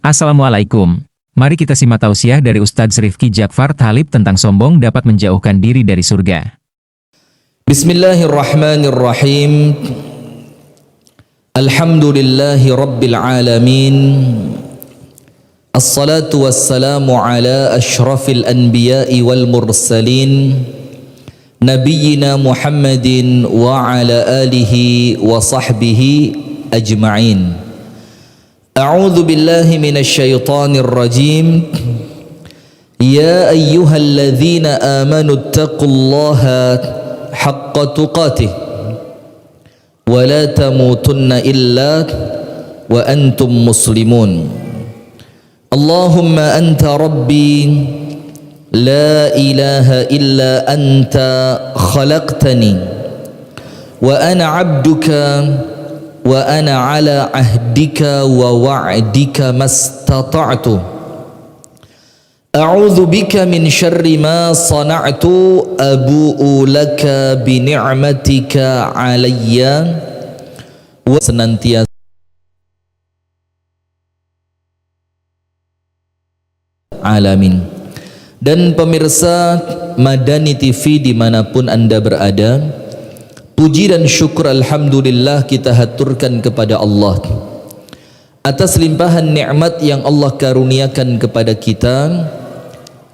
Assalamualaikum. Mari kita simak tausiah dari Ustadz Rifki Jakfar Thalib tentang sombong dapat menjauhkan diri dari surga. Bismillahirrahmanirrahim. Alhamdulillahi rabbil alamin. Assalatu wassalamu ala ashrafil anbiya'i wal mursalin, nabiyyina Muhammadin wa ala alihi wa sahbihi ajma'in. A'udzu billahi minasy syaithanir rajim. Ya ayyuhalladzina amanu taqullaha haqqa tuqatih wa la tamutunna illa wa antum muslimun. Allahumma anta rabbi la ilaha illa anta khalaqtani wa ana 'abduka wa ana ala ahdika wa wa'dika mastata'tu. A'udzu bika min syarri ma sana'tu abu'u laka bi ni'matika 'alayya wa senantiasa alamin. Dan pemirsa Madani TV dimanapun Anda berada, puji dan syukur alhamdulillah kita haturkan kepada Allah atas limpahan nikmat yang Allah karuniakan kepada kita,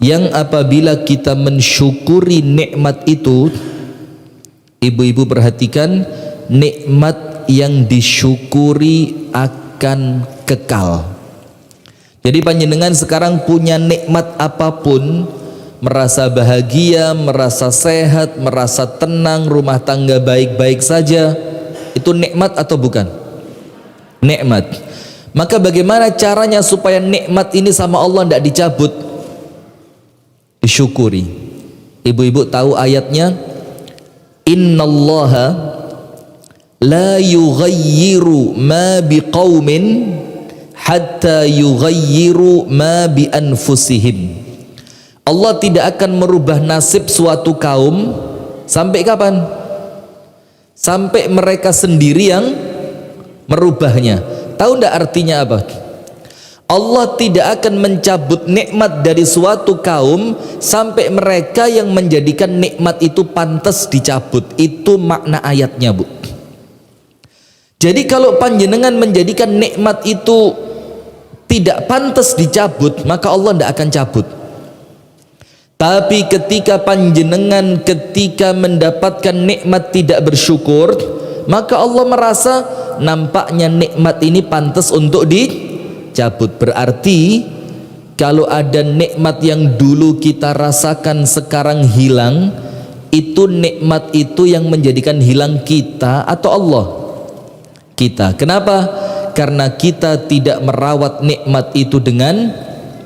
yang apabila kita mensyukuri nikmat itu, ibu-ibu perhatikan, nikmat yang disyukuri akan kekal. Jadi panjenengan sekarang punya nikmat apapun, merasa bahagia, merasa sehat, merasa tenang, rumah tangga baik-baik saja, itu nikmat atau bukan? Nikmat. Maka bagaimana caranya supaya nikmat ini sama Allah tidak dicabut? Disyukuri. Ibu-ibu tahu ayatnya? Innallaha la yughayyiru ma biqaumin hatta yughayyiru ma bi anfusihim. Allah tidak akan merubah nasib suatu kaum sampai kapan? Sampai mereka sendiri yang merubahnya. Tahu tidak artinya apa? Allah tidak akan mencabut nikmat dari suatu kaum sampai mereka yang menjadikan nikmat itu pantas dicabut. Itu makna ayatnya, Bu. Jadi kalau panjenengan menjadikan nikmat itu tidak pantas dicabut, maka Allah tidak akan cabut. Tapi ketika panjenengan ketika mendapatkan nikmat tidak bersyukur, maka Allah merasa nampaknya nikmat ini pantas untuk dicabut. Berarti kalau ada nikmat yang dulu kita rasakan sekarang hilang, itu nikmat itu yang menjadikan hilang kita atau Allah? Kita. Kenapa? Karena kita tidak merawat nikmat itu dengan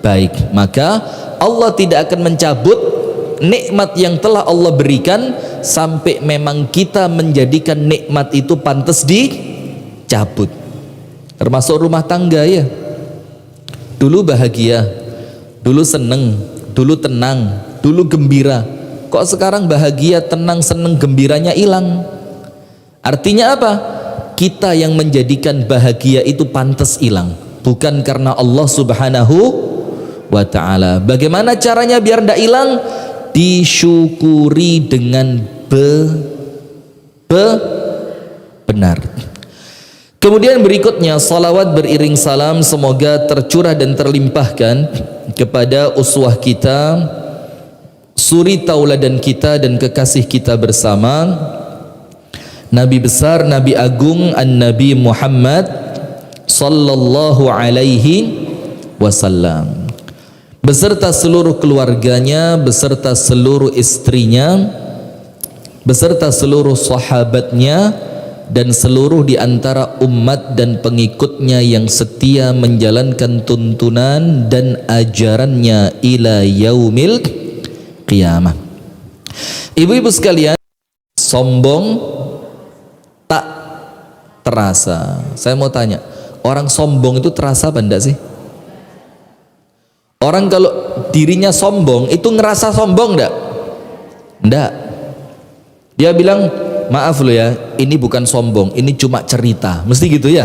baik. Maka Allah tidak akan mencabut nikmat yang telah Allah berikan sampai memang kita menjadikan nikmat itu pantas dicabut. Termasuk rumah tangga ya. Dulu bahagia, dulu seneng, dulu tenang, dulu gembira. Kok sekarang bahagia, tenang, seneng, gembiranya hilang? Artinya apa? Kita yang menjadikan bahagia itu pantas hilang, bukan karena Allah Subhanahu wa ta'ala. Bagaimana caranya biar tidak hilang? Disyukuri dengan benar. Kemudian berikutnya, salawat beriring salam semoga tercurah dan terlimpahkan kepada uswah kita, suri tauladan kita dan kekasih kita bersama, Nabi besar, Nabi agung, An-Nabi Muhammad sallallahu alaihi wasallam, beserta seluruh keluarganya, beserta seluruh istrinya, beserta seluruh sahabatnya, dan seluruh di antara umat dan pengikutnya yang setia menjalankan tuntunan dan ajarannya ila yaumil qiyamah. Ibu-ibu sekalian, sombong tak terasa. Saya mau tanya, orang sombong itu terasa apa enggak sih? Orang kalau dirinya sombong itu ngerasa sombong enggak? Enggak. Dia bilang, maaf lo ya, ini bukan sombong, ini cuma cerita. Mesti gitu ya.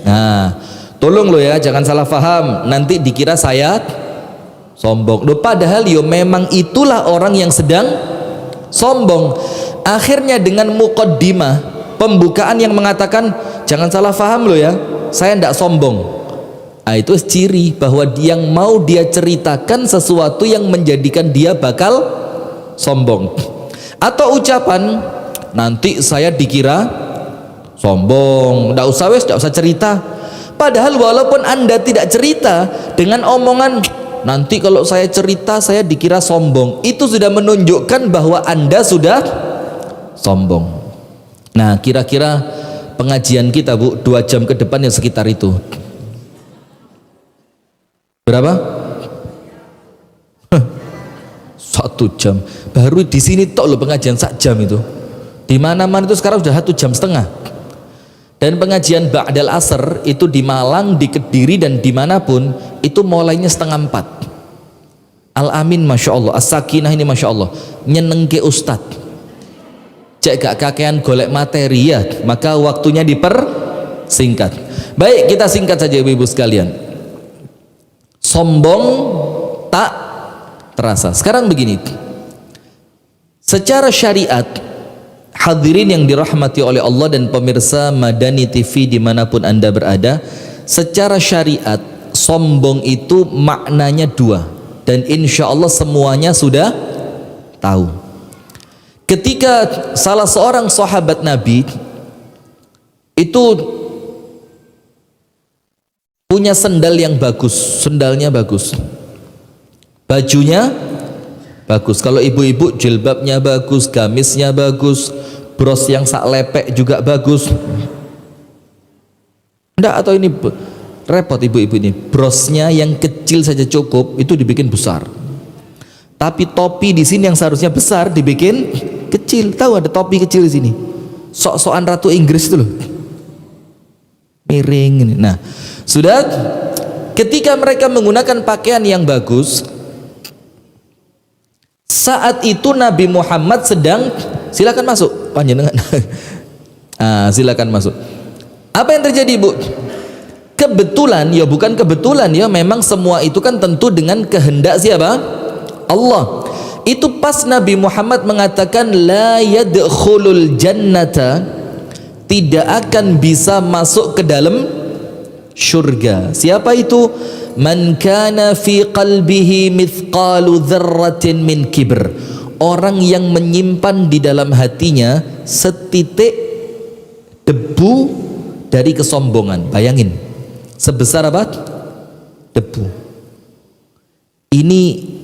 Nah, Tolong lo ya, jangan salah paham, nanti dikira saya sombong. Loh, padahal yo memang itulah orang yang sedang sombong. Akhirnya dengan muqaddimah, pembukaan yang mengatakan jangan salah paham lo ya, saya tidak sombong. Nah, itu ciri bahwa yang mau dia ceritakan sesuatu yang menjadikan dia bakal sombong. Atau ucapan nanti saya dikira sombong, tidak usah wes, tidak usah cerita. Padahal walaupun Anda tidak cerita, dengan omongan nanti kalau saya cerita saya dikira sombong, itu sudah menunjukkan bahwa Anda sudah sombong. Nah, kira-kira pengajian kita Bu 2 jam ke depan yang sekitar itu berapa? 1 jam. Baru di sini tok loh pengajian 1 jam itu. Di mana-mana itu sekarang sudah 1,5 jam. Dan pengajian Ba'dal Asr itu di Malang, di Kediri, dan dimanapun itu mulainya 3:30. Al-Amin Masya Allah, As-Sakinah ini Masya Allah nyenengke Ustad. Cek gak kakean golek materi ya, maka waktunya dipersingkat. Baik, kita singkat saja ibu-ibu sekalian. Sombong tak terasa. Sekarang begini, secara syariat, hadirin yang dirahmati oleh Allah dan pemirsa Madani TV dimanapun Anda berada, secara syariat sombong itu maknanya 2, dan insya Allah semuanya sudah tahu. Ketika salah seorang sahabat Nabi itu punya sendal yang bagus, sendalnya bagus, bajunya bagus, kalau ibu-ibu jilbabnya bagus, gamisnya bagus, bros yang sak lepek juga bagus. Enggak, atau ini repot ibu-ibu ini, brosnya yang kecil saja cukup, itu dibikin besar. Tapi topi di sini yang seharusnya besar dibikin kecil. Tahu ada topi kecil di sini. Sok-sokan ratu Inggris itu loh. Miring ini. Nah, sudah ketika mereka menggunakan pakaian yang bagus, saat itu Nabi Muhammad sedang, silakan masuk panjenengan. Silakan masuk. Apa yang terjadi Bu? Kebetulan ya, bukan kebetulan ya, memang semua itu kan tentu dengan kehendak siapa? Allah. Itu pas Nabi Muhammad mengatakan la yadkhulul jannata, tidak akan bisa masuk ke dalam syurga. Siapa itu? Man kana fi qalbihi mithqalu dzarratin min kibr, orang yang menyimpan di dalam hatinya setitik debu dari kesombongan. Bayangin, sebesar apa? Debu. Ini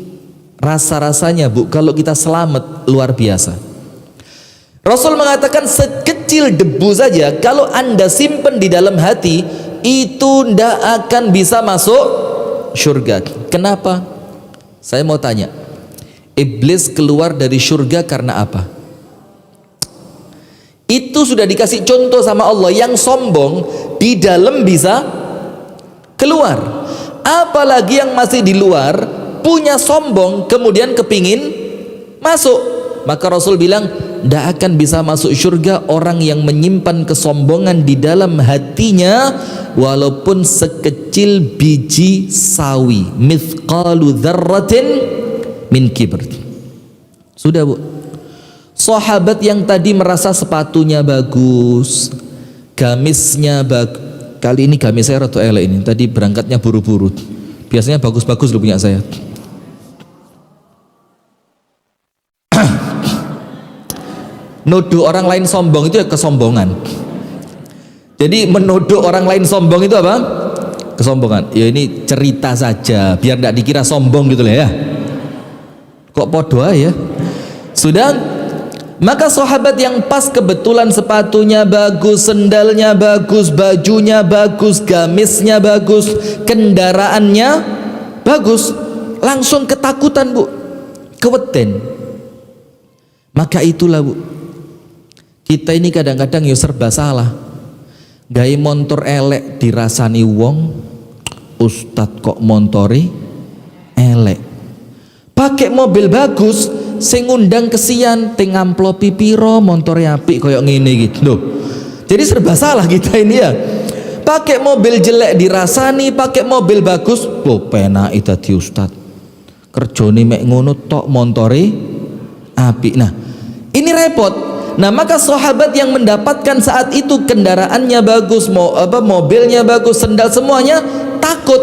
rasa-rasanya Bu, kalau kita selamat luar biasa. Rasul mengatakan sekecil debu saja kalau Anda simpan di dalam hati, itu tidak akan bisa masuk surga. Kenapa? Saya mau tanya, iblis keluar dari surga karena apa? Itu sudah dikasih contoh sama Allah. Yang sombong di dalam bisa keluar, apalagi yang masih di luar punya sombong kemudian kepingin masuk. Maka Rasul bilang tidak akan bisa masuk surga orang yang menyimpan kesombongan di dalam hatinya walaupun sekecil biji sawi, mithqalu dzarratin min kibr. Sudah Bu. Sahabat yang tadi merasa sepatunya bagus, gamisnya bagus, kali ini gamis saya rada elek ini, tadi berangkatnya buru-buru, biasanya bagus-bagus loh punya saya. Nuduh orang lain sombong itu ya kesombongan. Jadi menuduh orang lain sombong itu apa? Kesombongan. Ya ini cerita saja biar tidak dikira sombong gitu lah ya. Kok podo ya? Sudah. Maka sahabat yang pas kebetulan sepatunya bagus, sendalnya bagus, bajunya bagus, gamisnya bagus, kendaraannya bagus, langsung ketakutan Bu, keweden. Maka itulah Bu, kita ini kadang-kadang ya serba salah. Gawe montor elek dirasani wong, ustad kok montore elek. Pakai mobil bagus, sing ngundang kesian, ting amplopi piro, montore apik koyok ngene gitu. Loh, jadi serba salah kita ini ya. Pakai mobil jelek dirasani, pakai mobil bagus, loh penake dadi ustad. Kerjane mek ngono tok, montore apik. Nah, ini repot. Nah, maka sahabat yang mendapatkan saat itu kendaraannya bagus, mobilnya bagus, sendal semuanya, takut.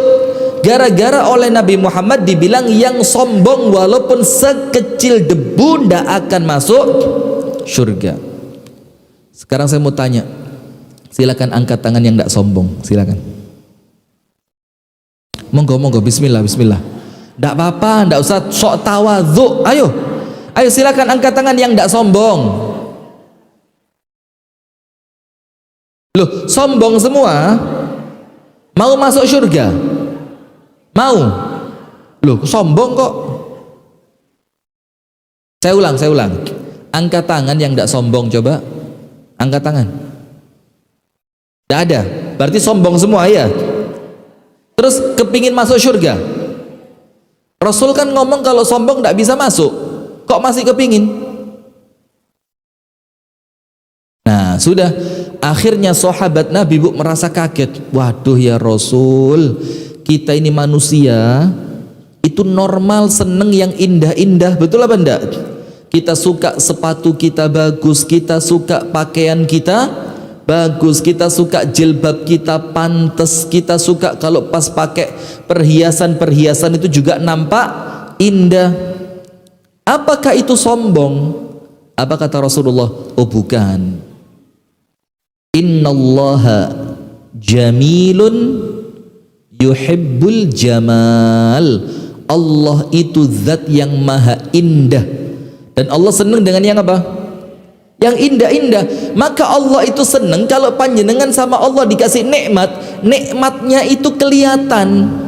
Gara-gara oleh Nabi Muhammad dibilang yang sombong walaupun sekecil debu ndak akan masuk surga. Sekarang saya mau tanya, silakan angkat tangan yang ndak sombong, silakan. Monggo, bismillah. Ndak apa-apa, ndak usah sok tawadhu. Ayo silakan angkat tangan yang ndak sombong. Loh, sombong semua mau masuk surga? Mau? Loh, sombong kok. Saya ulang. Angkat tangan yang tidak sombong, coba. Angkat tangan. Tidak ada. Berarti sombong semua ya. Terus kepingin masuk surga. Rasul kan ngomong kalau sombong tidak bisa masuk. Kok masih kepingin? Nah, sudah. Akhirnya sahabat Nabi merasa kaget. Waduh ya Rasul, kita ini manusia itu normal seneng yang indah-indah, betul apa enggak? Kita suka sepatu kita bagus, kita suka pakaian kita bagus, kita suka jilbab kita pantas, kita suka kalau pas pakai perhiasan itu juga nampak indah. Apakah itu sombong? Apa kata Rasulullah? Oh bukan. Innallaha jamilun yuhibbul jamal. Allah itu zat yang maha indah dan Allah senang dengan yang apa? Yang indah-indah. Maka Allah itu senang kalau panjenengan sama Allah dikasih nikmat, nikmatnya itu kelihatan.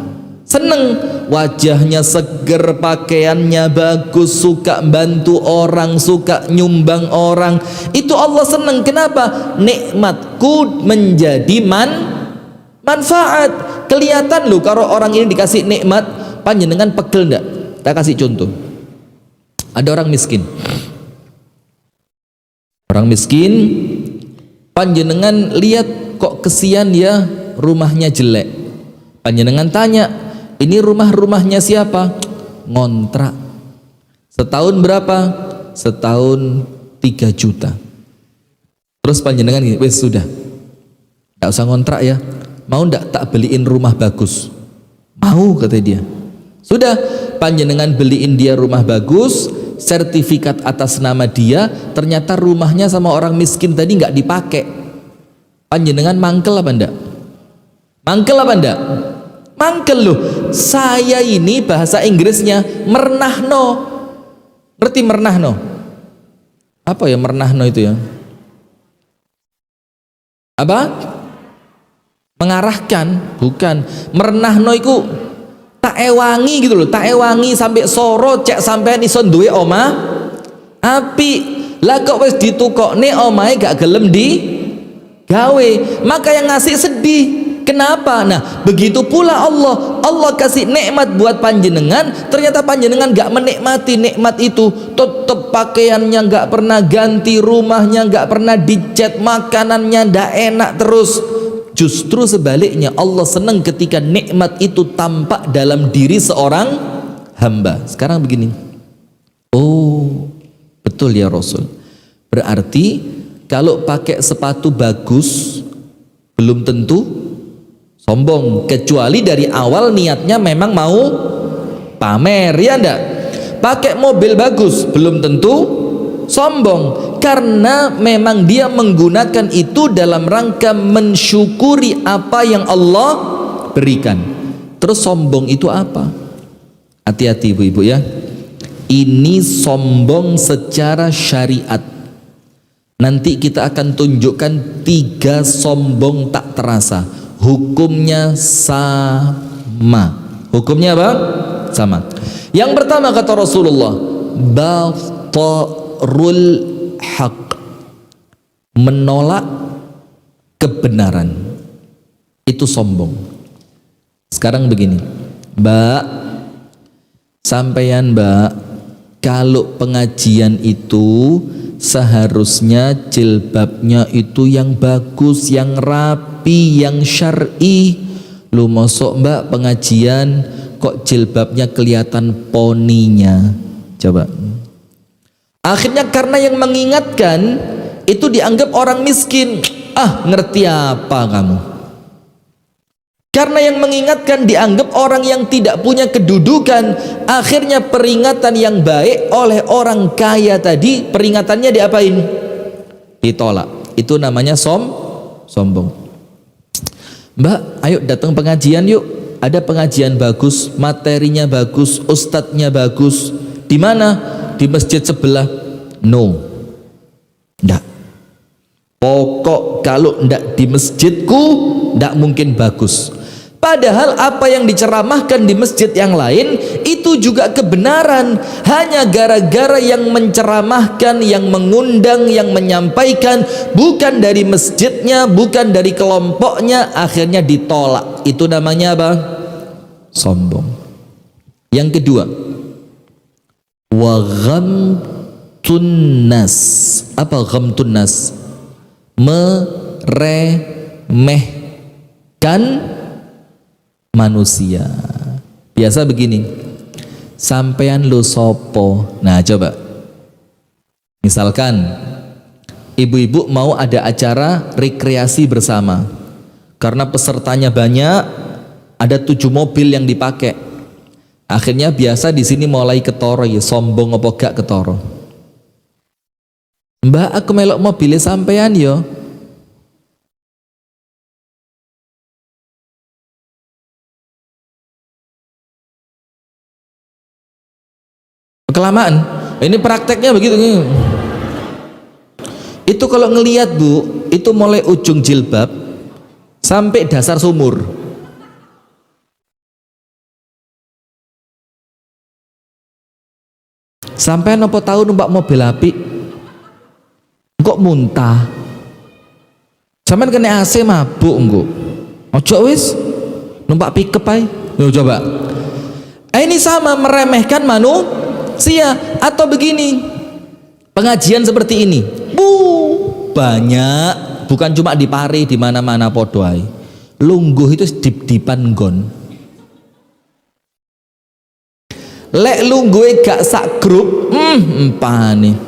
Seneng, wajahnya seger, pakaiannya bagus, suka bantu orang, suka nyumbang orang. Itu Allah seneng. Kenapa? Nikmatku menjadi manfaat. Kelihatan loh kalau orang ini dikasih nikmat, panjenengan pegel ndak? Kita kasih contoh. Ada orang miskin. Orang miskin, panjenengan lihat kok kesian ya, rumahnya jelek. Panjenengan tanya, ini rumahnya siapa? Ngontrak. Setahun berapa? Setahun 3 juta. Terus panjenengan gini, wes sudah, gak usah ngontrak ya. Mau ndak tak beliin rumah bagus? Mau, kata dia. Sudah, panjenengan beliin dia rumah bagus, sertifikat atas nama dia. Ternyata rumahnya sama orang miskin tadi nggak dipakai. Panjenengan mangkel apa ndak? Mangkel apa ndak? Mangkel loh. Saya ini bahasa Inggrisnya mernahno. Ngerti mernahno? Apa ya mernahno itu ya? Apa? Mengarahkan, bukan. Mernahno itu tak ewangi gitu loh, tak ewangi sampai soro cek sampean iso duwe omah api. Lah kok wis ditukokne omahe gak gelem di gawe, maka yang ngasih sedih. Kenapa? Nah, begitu pula Allah kasih nikmat buat panjenengan, ternyata panjenengan gak menikmati nikmat itu. Tetep pakaiannya gak pernah ganti, rumahnya gak pernah dicat, makanannya ndak enak terus. Justru sebaliknya, Allah senang ketika nikmat itu tampak dalam diri seorang hamba. Sekarang begini, oh betul ya Rasul, berarti kalau pakai sepatu bagus belum tentu sombong, kecuali dari awal niatnya memang mau pamer, ya enggak? Pakai mobil bagus belum tentu sombong, karena memang dia menggunakan itu dalam rangka mensyukuri apa yang Allah berikan. Terus sombong itu apa? Hati-hati ibu-ibu ya, ini sombong secara syariat. Nanti kita akan tunjukkan 3 sombong tak terasa. Hukumnya sama. Hukumnya apa? Sama. Yang pertama kata Rasulullah, batarul haq, menolak kebenaran. Itu sombong. Sekarang begini, Mbak, sampeyan Mbak, kalau pengajian itu seharusnya jilbabnya itu yang bagus, yang rapi, rapi yang syar'i. Lu mosok mbak pengajian kok jilbabnya kelihatan poninya? Coba. Akhirnya karena yang mengingatkan itu dianggap orang miskin. Ah, ngerti apa kamu? Karena yang mengingatkan dianggap orang yang tidak punya kedudukan. Akhirnya peringatan yang baik oleh orang kaya tadi, peringatannya diapain? Ditolak. Itu namanya sombong. Mbak, ayo datang pengajian yuk. Ada pengajian bagus, materinya bagus, ustadznya bagus. Di mana? Di masjid sebelah. No. Ndak. Pokok kalau ndak di masjidku, ndak mungkin bagus. Padahal apa yang diceramahkan di masjid yang lain itu juga kebenaran. Hanya gara-gara yang menceramahkan, yang mengundang, yang menyampaikan bukan dari masjidnya, bukan dari kelompoknya, akhirnya ditolak. Itu namanya apa? Sombong. Yang kedua, wa ghamtun nas. Apa ghamtun nas? Meremehkan manusia. Biasa begini, sampean lu sopo. Nah coba, misalkan ibu-ibu mau ada acara rekreasi bersama, karena pesertanya banyak, ada 7 mobil yang dipakai. Akhirnya biasa di sini mulai ketoro, ya sombong apa gak ketoro. Mbak, aku melok mobilnya sampean yo. Kelamaan. Ini prakteknya begitu. Itu kalau ngelihat Bu, itu mulai ujung jilbab sampai dasar sumur. Sampai nopo tahu numpak mobil api kok muntah. Sampean kena AC mabuk engko. Ojo wis numpak pickup ae. Yo coba. Ini sama meremehkan manusia. Atau begini, pengajian seperti ini banyak, bukan cuma di Pare, di mana-mana podo ae. Lungguh itu dip-dipan nggon. Lek lungguhe gak sak grup, empane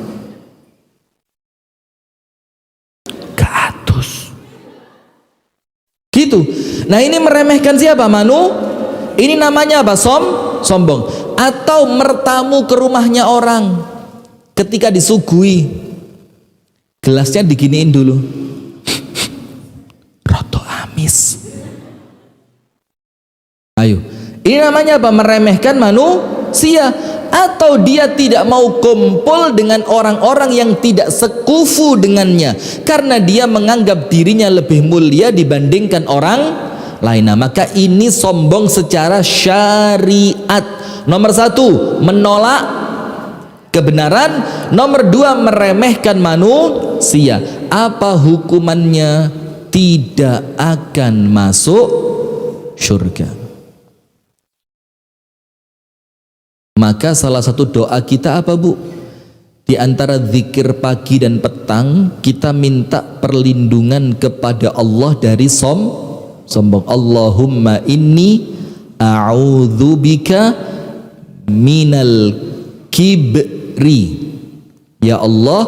gak atus gitu. Nah ini meremehkan siapa? Ini namanya apa? Sombong. Atau mertamu ke rumahnya orang, ketika disuguhi gelasnya diginiin dulu, roto amis. Ayo, ini namanya apa? Meremehkan manusia. Atau dia tidak mau kumpul dengan orang-orang yang tidak sekufu dengannya, karena dia menganggap dirinya lebih mulia dibandingkan orang lain. Nah, maka ini sombong secara syariat. Nomor 1, menolak kebenaran. Nomor 2, meremehkan manusia. Apa hukumannya? Tidak akan masuk surga. Maka salah satu doa kita apa Bu? Di antara zikir pagi dan petang, kita minta perlindungan kepada Allah dari sombong. Allahumma inni a'udzubika minal kibri. Ya Allah,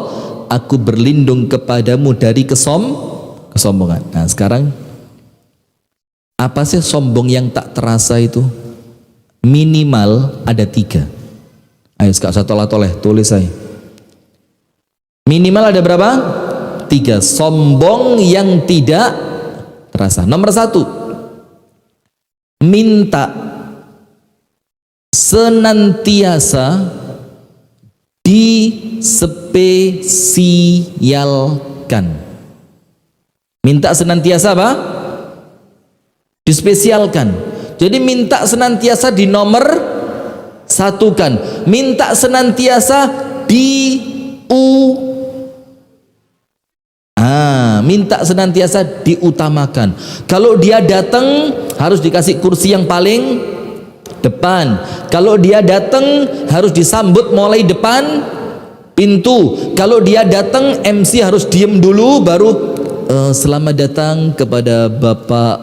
aku berlindung kepadamu dari kesombongan. Nah sekarang, apa sih sombong yang tak terasa itu? Minimal ada 3. Ayo gak usah toleh-toleh, tulis saya. Minimal ada berapa? 3. Sombong yang tidak terasa. Nomor 1, minta senantiasa dispesialkan. Minta senantiasa apa? Dispesialkan. Jadi minta senantiasa di nomor 1-kan. Minta senantiasa minta senantiasa diutamakan. Kalau dia datang harus dikasih kursi yang paling depan. Kalau dia datang harus disambut mulai depan pintu. Kalau dia datang MC harus diem dulu baru selamat datang kepada Bapak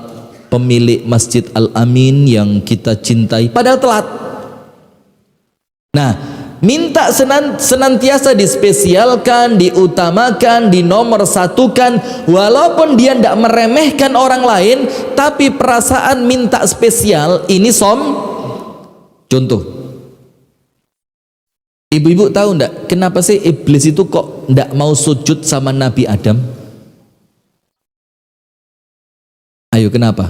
pemilik Masjid Al-Amin yang kita cintai, padahal telat. Nah, minta senantiasa dispesialkan, diutamakan, dinomor satukan, walaupun dia tidak meremehkan orang lain, tapi perasaan minta spesial ini contoh. Ibu-ibu tahu enggak kenapa sih iblis itu kok enggak mau sujud sama Nabi Adam? Ayo, kenapa?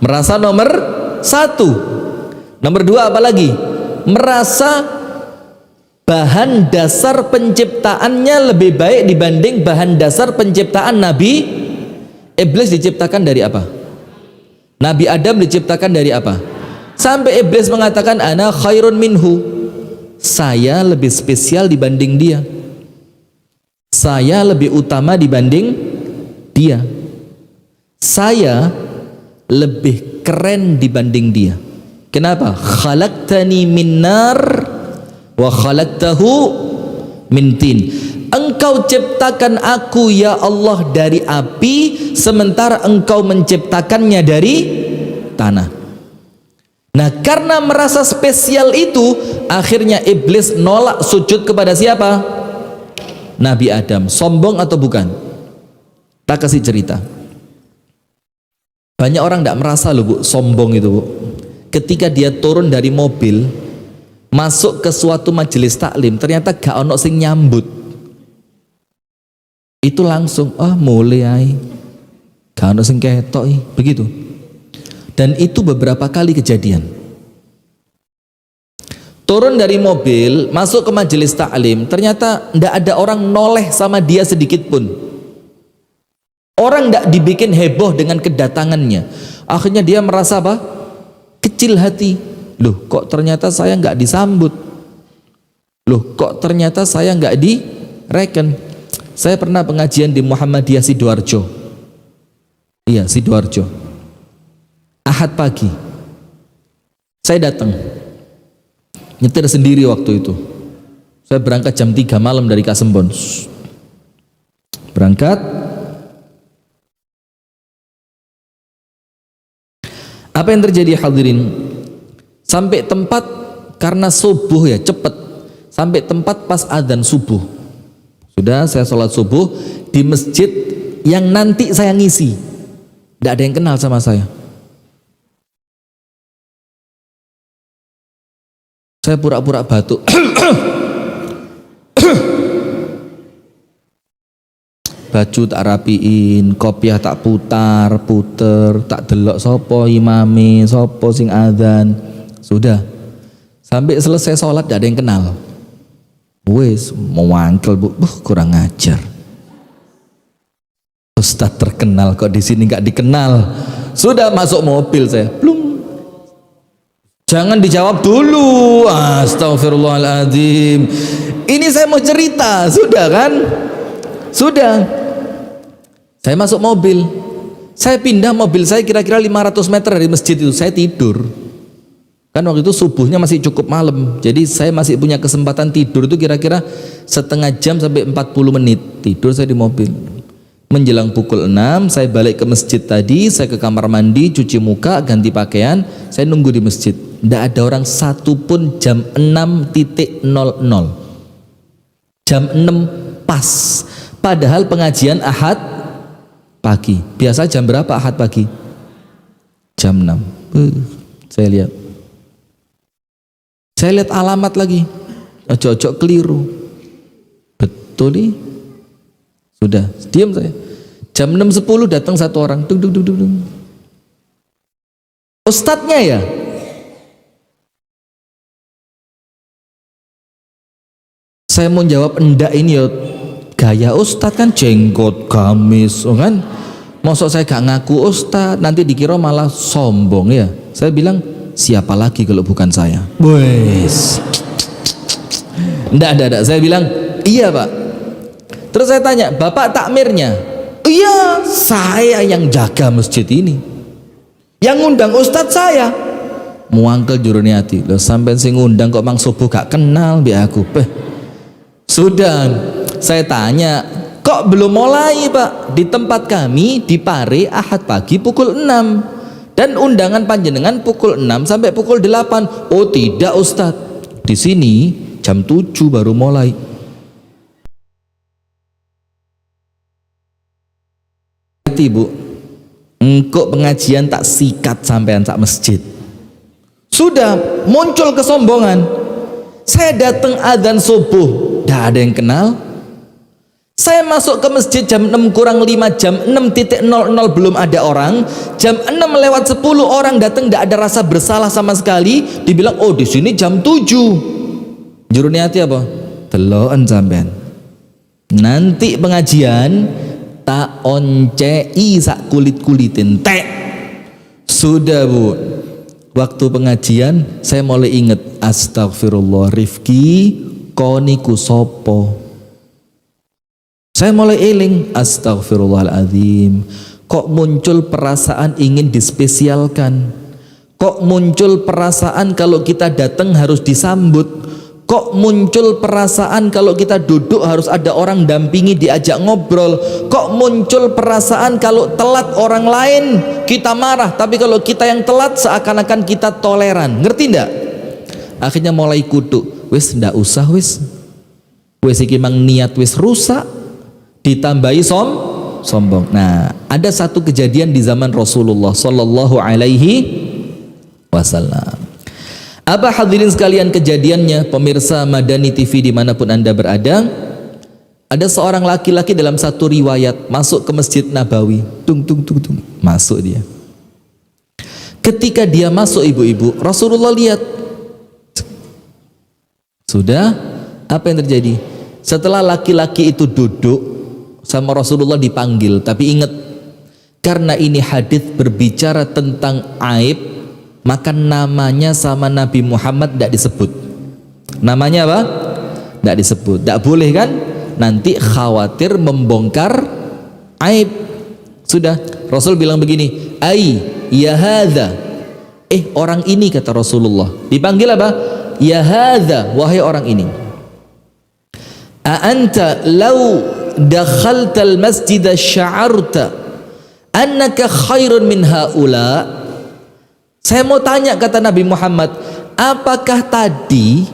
Merasa nomor satu. Nomor dua apa lagi? Merasa bahan dasar penciptaannya lebih baik dibanding bahan dasar penciptaan Nabi. Iblis diciptakan dari apa? Nabi Adam diciptakan dari apa? Sampai iblis mengatakan ana khairun minhu, saya lebih spesial dibanding dia, saya lebih utama dibanding dia, saya lebih keren dibanding dia. Kenapa? Khalaqtani min nar wa khalaqtahu min tin. Engkau ciptakan aku ya Allah dari api, sementara engkau menciptakannya dari tanah. Nah, karena merasa spesial itu, akhirnya iblis nolak sujud kepada siapa? Nabi Adam. Sombong atau bukan? Tak kasih cerita. Banyak orang tidak merasa loh Bu, sombong itu Bu. Ketika dia turun dari mobil, masuk ke suatu majelis taklim, ternyata gak ono sing nyambut. Itu langsung, mulai gak ono sing ketok, begitu. Dan itu beberapa kali kejadian. Turun dari mobil, masuk ke majelis taklim, ternyata tidak ada orang noleh sama dia sedikit pun. Orang tidak dibikin heboh dengan kedatangannya. Akhirnya dia merasa apa? Kecil hati. Loh, kok ternyata saya nggak disambut? Loh, kok ternyata saya nggak direken? Saya pernah pengajian di Muhammadiyah Sidoarjo. Iya, Sidoarjo. Ahad pagi saya datang, nyetir sendiri waktu itu. Saya berangkat jam 3 malam dari Kasembon. Berangkat, apa yang terjadi hadirin? Sampai tempat, karena subuh ya cepet, sampai tempat pas adzan subuh. Sudah saya sholat subuh di masjid yang nanti saya ngisi. Tidak ada yang kenal sama saya. Saya pura-pura batuk. Baju tak rapiin, kopiah tak puter, tak delok sopo imame, sopo sing adzan. Sudah. Sampai selesai sholat tidak ada yang kenal. Wes mau wangkel Bu, kurang ajar. Ustadz terkenal kok di sini nggak dikenal. Sudah masuk mobil saya. Belum. Jangan dijawab dulu. Astagfirullahaladzim. Ini saya mau cerita. Sudah kan? Sudah. Saya masuk mobil. Saya pindah mobil saya kira-kira 500 meter dari masjid itu. Saya tidur. Kan waktu itu subuhnya masih cukup malam. Jadi saya masih punya kesempatan tidur itu kira-kira setengah jam sampai 40 menit. Tidur saya di mobil. Menjelang pukul 6 saya balik ke masjid tadi. Saya ke kamar mandi, cuci muka, ganti pakaian. Saya nunggu di masjid. Tidak ada orang satu pun jam 6.00. Jam 6 pas. Padahal pengajian Ahad pagi. Biasa jam berapa Ahad pagi? Jam 6. Saya lihat. Saya lihat alamat lagi. Ojo-ojo keliru. Betul nih. Sudah, diam saya. Jam 6.10 datang satu orang. Dung. Ustadznya ya? Saya mau jawab enggak, ini ya gaya ustadz kan, jenggot, gamis, kan? Masa saya gak ngaku ustadz, nanti dikira malah sombong ya. Saya bilang, siapa lagi kalau bukan saya? Wes. Enggak. Saya bilang, iya Pak. Terus saya tanya, Bapak takmirnya? Iya, saya yang jaga masjid ini. Yang ngundang ustadz saya. Muangkel juruni hati. Loh, sampai sing ngundang kok mang subuh gak kenal bi aku. Sudah, saya tanya, kok belum mulai Pak? Di tempat kami di Pare Ahad pagi pukul 6 dan undangan panjenengan pukul 6 sampai pukul 8. Oh tidak Ustadz, di sini jam 7 baru mulai. Hati Bu, engkau pengajian tak sikat sampean sak masjid. Sudah muncul kesombongan. Saya datang adzan subuh, tidak ada yang kenal. Saya masuk ke masjid jam 6 kurang 5, jam 6.00 belum ada orang. Jam 6 lewat 10 orang datang, tidak ada rasa bersalah sama sekali. Dibilang, oh di sini jam 7. Juru niati apa? Teloan sampean. Nanti pengajian tak oncei sak kulit-kulitin tek. Sudah Bu, waktu pengajian saya mulai ingat, astagfirullah Rifki koniku sopo. Saya mulai eling, astagfirullahaladzim, kok muncul perasaan ingin dispesialkan, kok muncul perasaan kalau kita datang harus disambut, kok muncul perasaan kalau kita duduk harus ada orang dampingi diajak ngobrol, kok muncul perasaan kalau telat orang lain kita marah, tapi kalau kita yang telat seakan-akan kita toleran. Ngerti ndak? Akhirnya mulai kutuk, wis ndak usah wis iki mang niat wis rusak, ditambahi sombong. Nah, ada satu kejadian di zaman Rasulullah Sallallahu Alaihi Wasallam. Apa hadirin sekalian kejadiannya, pemirsa Madani TV dimanapun anda berada? Ada seorang laki-laki dalam satu riwayat masuk ke Masjid Nabawi, tung, masuk dia. Ketika dia masuk ibu-ibu, Rasulullah lihat. Sudah, apa yang terjadi? Setelah laki-laki itu duduk, sama Rasulullah dipanggil, tapi ingat, karena ini hadis berbicara tentang aib, maka namanya sama Nabi Muhammad tidak disebut. Namanya apa? Tidak disebut. Tidak boleh kan? Nanti khawatir membongkar aib. Sudah, Rasul bilang begini, ai ya hadza, orang ini, kata Rasulullah. Dipanggil apa? Ya hadza, wahai orang ini. A anta law dakhaltal masjid sya'arta annaka khairun min haula. Saya mau tanya, kata Nabi Muhammad, apakah tadi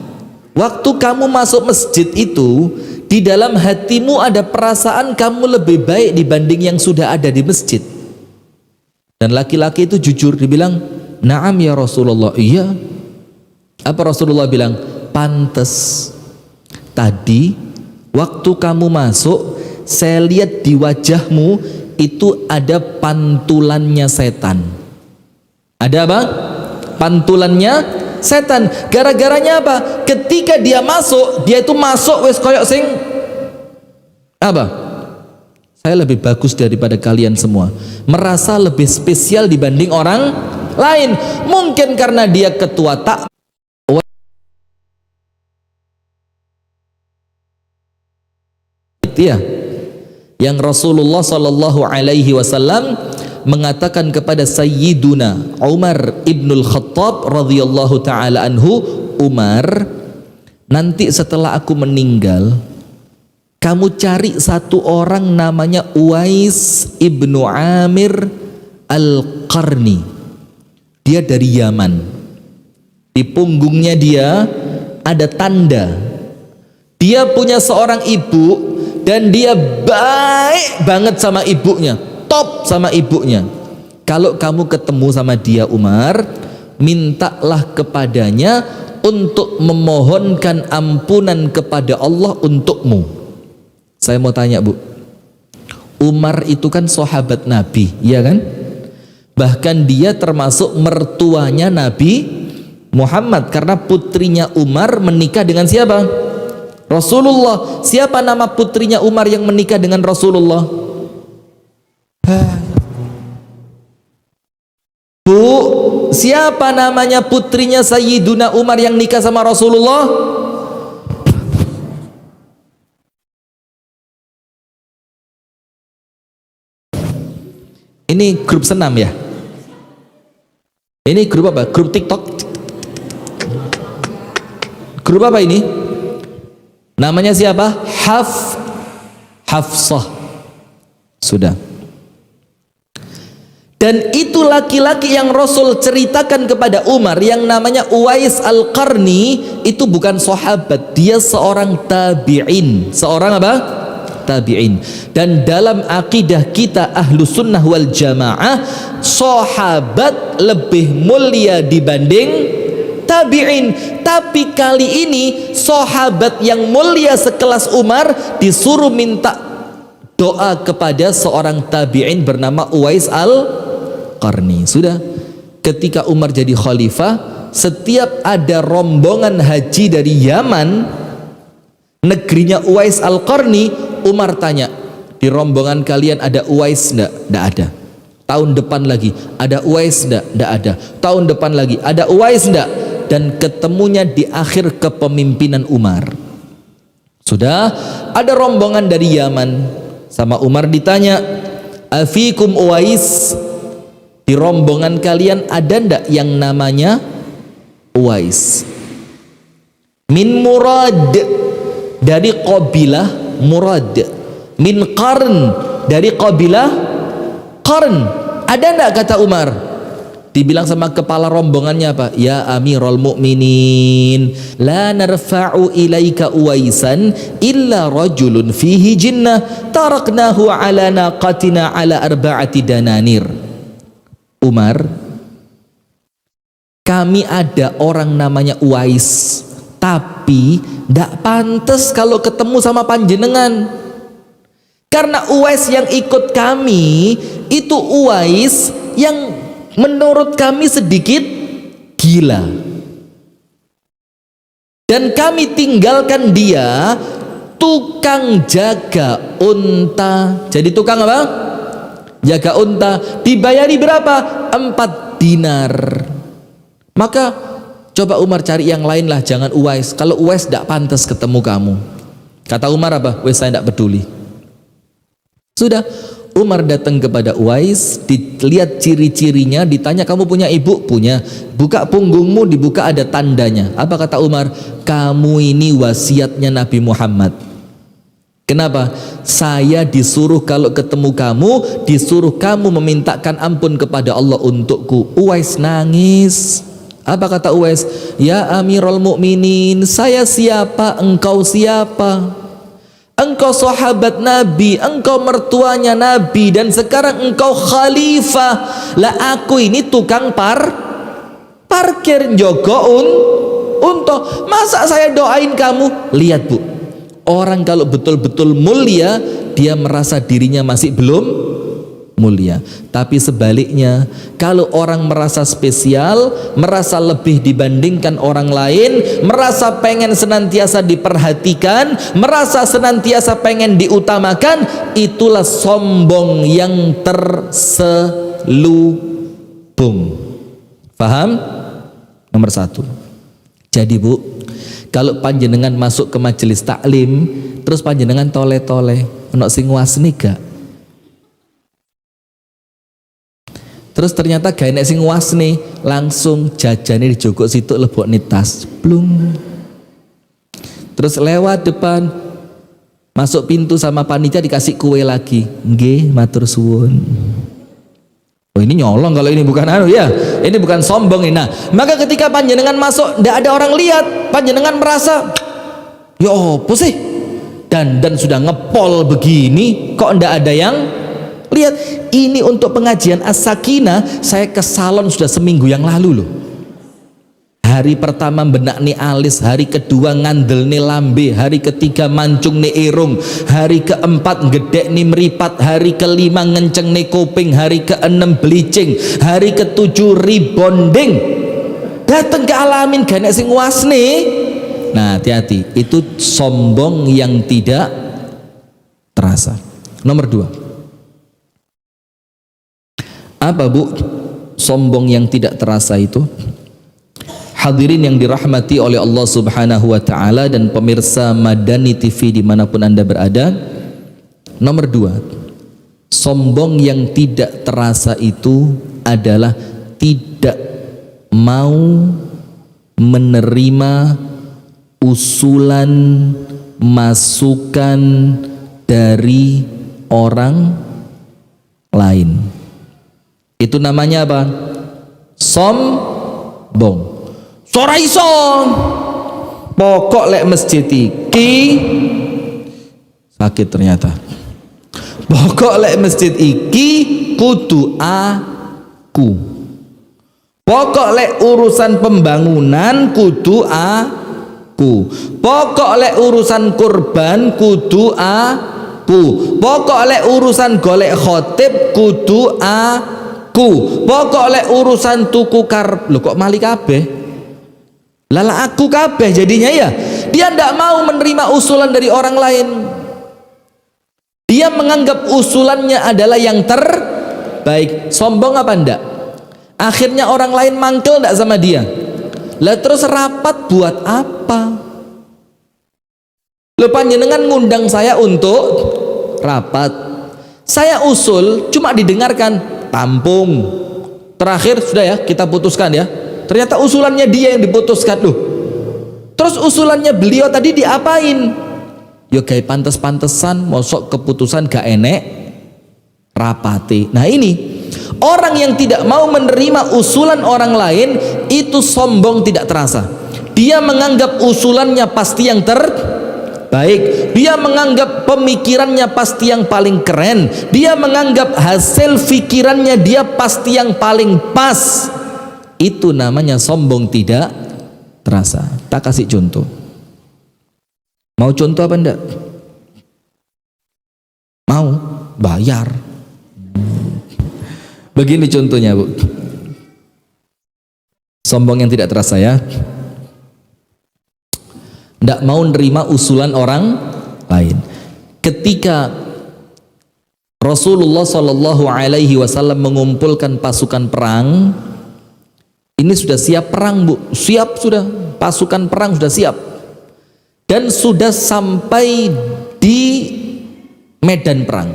waktu kamu masuk masjid itu di dalam hatimu ada perasaan kamu lebih baik dibanding yang sudah ada di masjid? Dan laki-laki itu jujur, dibilang, "Na'am ya Rasulullah." Iya. Apa Rasulullah bilang? Pantes tadi waktu kamu masuk, saya lihat di wajahmu itu ada pantulannya setan. Ada apa? Pantulannya setan. Gara-garanya apa? Ketika dia masuk, dia itu masuk wes koyok sing apa? Saya lebih bagus daripada kalian semua. Merasa lebih spesial dibanding orang lain. Mungkin karena dia ketua tak. Ya, yang Rasulullah Sallallahu Alaihi Wasallam mengatakan kepada Sayyiduna Umar ibnul Khattab radhiyallahu taala anhu, Umar, nanti setelah aku meninggal, kamu cari satu orang namanya Uwais ibnu Amir al-Qarni. Dia dari Yaman. Di punggungnya dia ada tanda. Dia punya seorang ibu dan dia baik banget sama ibunya, top sama ibunya. Kalau kamu ketemu sama dia Umar, mintalah kepadanya untuk memohonkan ampunan kepada Allah untukmu. Saya mau tanya Bu, Umar itu kan sahabat Nabi, ya kan? Bahkan dia termasuk mertuanya Nabi Muhammad, karena putrinya Umar menikah dengan siapa? Rasulullah. Siapa nama putrinya Umar yang menikah dengan Rasulullah? Bu, siapa namanya putrinya Sayyiduna Umar yang nikah sama Rasulullah? Ini grup senam ya? Ini grup apa? Grup TikTok? Grup apa ini? Namanya siapa? Hafsah. Sudah. Dan itu laki-laki yang Rasul ceritakan kepada Umar yang namanya Uwais Al-Qarni, itu bukan sahabat, dia seorang tabi'in. Seorang apa? Tabi'in. Dan dalam akidah kita ahlu sunnah wal jamaah, sahabat lebih mulia dibanding tabi'in. Tapi kali ini sahabat yang mulia sekelas Umar disuruh minta doa kepada seorang tabi'in bernama Uwais Al-Qarni. Sudah, ketika Umar jadi khalifah, setiap ada rombongan haji dari Yaman, negerinya Uwais Al-Qarni, Umar tanya, di rombongan kalian ada Uwais enggak? Enggak ada. Tahun depan lagi, ada Uwais enggak? Enggak ada. Tahun depan lagi, ada Uwais enggak? Dan ketemunya di akhir kepemimpinan Umar. Sudah, ada rombongan dari Yaman, sama Umar ditanya, afikum Uwais? Di rombongan kalian ada ndak yang namanya Uwais? Min Murad, dari qabilah Murad. Min Qarn, dari qabilah Qarn. Ada ndak, kata Umar? Dibilang sama kepala rombongannya apa? Ya Amirul Mukminin, la narfa'u ilaika Uwaisan illa rajulun fihi jinnah taraknahu ala naqatina ala arba'ati dananir. Umar, kami ada orang namanya Uwais, tapi ndak pantas kalau ketemu sama panjenengan, karena Uwais yang ikut kami itu Uwais yang menurut kami sedikit gila, dan kami tinggalkan dia tukang jaga unta. Jadi tukang apa? Jaga unta. Dibayari berapa? 4 dinar. Maka coba Umar cari yang lain lah, jangan Uwais. Kalau Uwais tidak pantas ketemu kamu. Kata Umar apa? Wes, saya tidak peduli. Sudah, Umar datang kepada Uwais, dilihat ciri-cirinya, ditanya, kamu punya ibu? Punya. Buka punggungmu, dibuka ada tandanya. Apa kata Umar? Kamu ini wasiatnya Nabi Muhammad. Kenapa? Saya disuruh kalau ketemu kamu, disuruh kamu memintakan ampun kepada Allah untukku. Uwais nangis. Apa kata Uwais? Ya Amirul Mukminin, saya siapa? Engkau siapa? Engkau sahabat Nabi, engkau mertuanya Nabi, dan sekarang engkau khalifah. Lah aku ini tukang parkir jogo unta. Masa saya doain kamu? Lihat Bu, orang kalau betul-betul mulia, dia merasa dirinya masih belum mulia. Tapi sebaliknya, kalau orang merasa spesial, merasa lebih dibandingkan orang lain, merasa pengen senantiasa diperhatikan, merasa senantiasa pengen diutamakan, itulah sombong yang terselubung. Paham? Nomor 1. Jadi Bu, kalau panjenengan masuk ke majelis taklim, terus panjenengan tole-tole, ono sing wasni gak? Terus ternyata gak enek sing wasni, langsung jajane di joko situ lebok nitas, blung. Terus lewat depan, masuk pintu sama panitia dikasih kue lagi, nggih matur suwun. Oh ini nyolong kalau ini bukan ya, ini bukan sombong ini. Nah, maka ketika panjenengan masuk, tidak ada orang lihat, panjenengan merasa, ya apa sih? Dan sudah ngepol begini, kok tidak ada yang lihat? Ini untuk pengajian As-Sakinah, saya ke salon sudah seminggu yang lalu loh. Hari pertama benak nih alis, hari kedua ngandel nih lambe, hari ketiga mancung nih irung, hari keempat gedek nih meripat, hari kelima ngenceng nih kuping, hari keenam bleaching, hari ketujuh rebonding. Datang ke alamin gak nek sing wasne. Nah hati-hati, itu sombong yang tidak terasa. Nomor 2. Apa Bu sombong yang tidak terasa itu? Hadirin yang dirahmati oleh Allah Subhanahu wa Ta'ala dan pemirsa Madani TV dimanapun Anda berada. Nomor 2, sombong yang tidak terasa itu adalah tidak mau menerima usulan masukan dari orang lain. Itu namanya apa? Sombong. Sora iso. Pokok lek masjid iki sakit ternyata. Pokok lek masjid iki kudu aku. Pokok lek urusan pembangunan kudu aku. Pokok lek urusan kurban kudu aku. Pokok lek urusan golek khotib kudu aku. Pokok lek urusan tuku lho kok mali kabeh. Lala aku kabeh jadinya ya. Dia tidak mau menerima usulan dari orang lain. Dia menganggap usulannya adalah yang terbaik. Sombong apa enggak? Akhirnya orang lain mangkel enggak sama dia. Lah terus rapat buat apa? Lho panjenengan ngundang saya untuk rapat. Saya usul cuma didengarkan, tampung. Terakhir sudah ya, kita putuskan ya. Ternyata usulannya dia yang diputuskan loh. Terus usulannya beliau tadi diapain? Ya kayak pantes-pantesan, mosok keputusan gak enek rapati. Nah ini orang yang tidak mau menerima usulan orang lain itu sombong tidak terasa. Dia menganggap usulannya pasti yang terbaik. Dia menganggap pemikirannya pasti yang paling keren. Dia menganggap hasil pikirannya dia pasti yang paling pas. Itu namanya sombong tidak terasa. Tak kasih contoh. Mau contoh apa enggak? Mau? Bayar. Begini contohnya, Bu. Sombong yang tidak terasa ya. Enggak mau nerima usulan orang lain. Ketika Rasulullah Shallallahu Alaihi Wasallam mengumpulkan pasukan perang, ini sudah siap perang, Bu. Siap sudah, pasukan perang sudah siap. Dan sudah sampai di medan perang.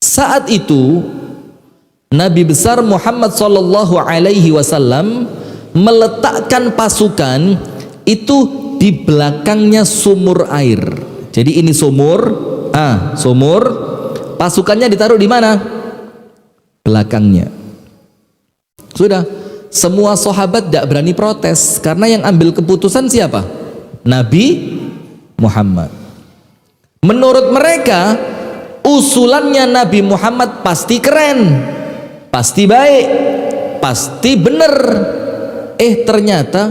Saat itu Nabi besar Muhammad sallallahu alaihi wasallam meletakkan pasukan itu di belakangnya sumur air. Jadi ini sumur, sumur. Pasukannya ditaruh di mana? Belakangnya. Sudah, semua sahabat tidak berani protes karena yang ambil keputusan siapa? Nabi Muhammad. Menurut mereka usulannya Nabi Muhammad pasti keren, pasti baik, pasti benar. Ternyata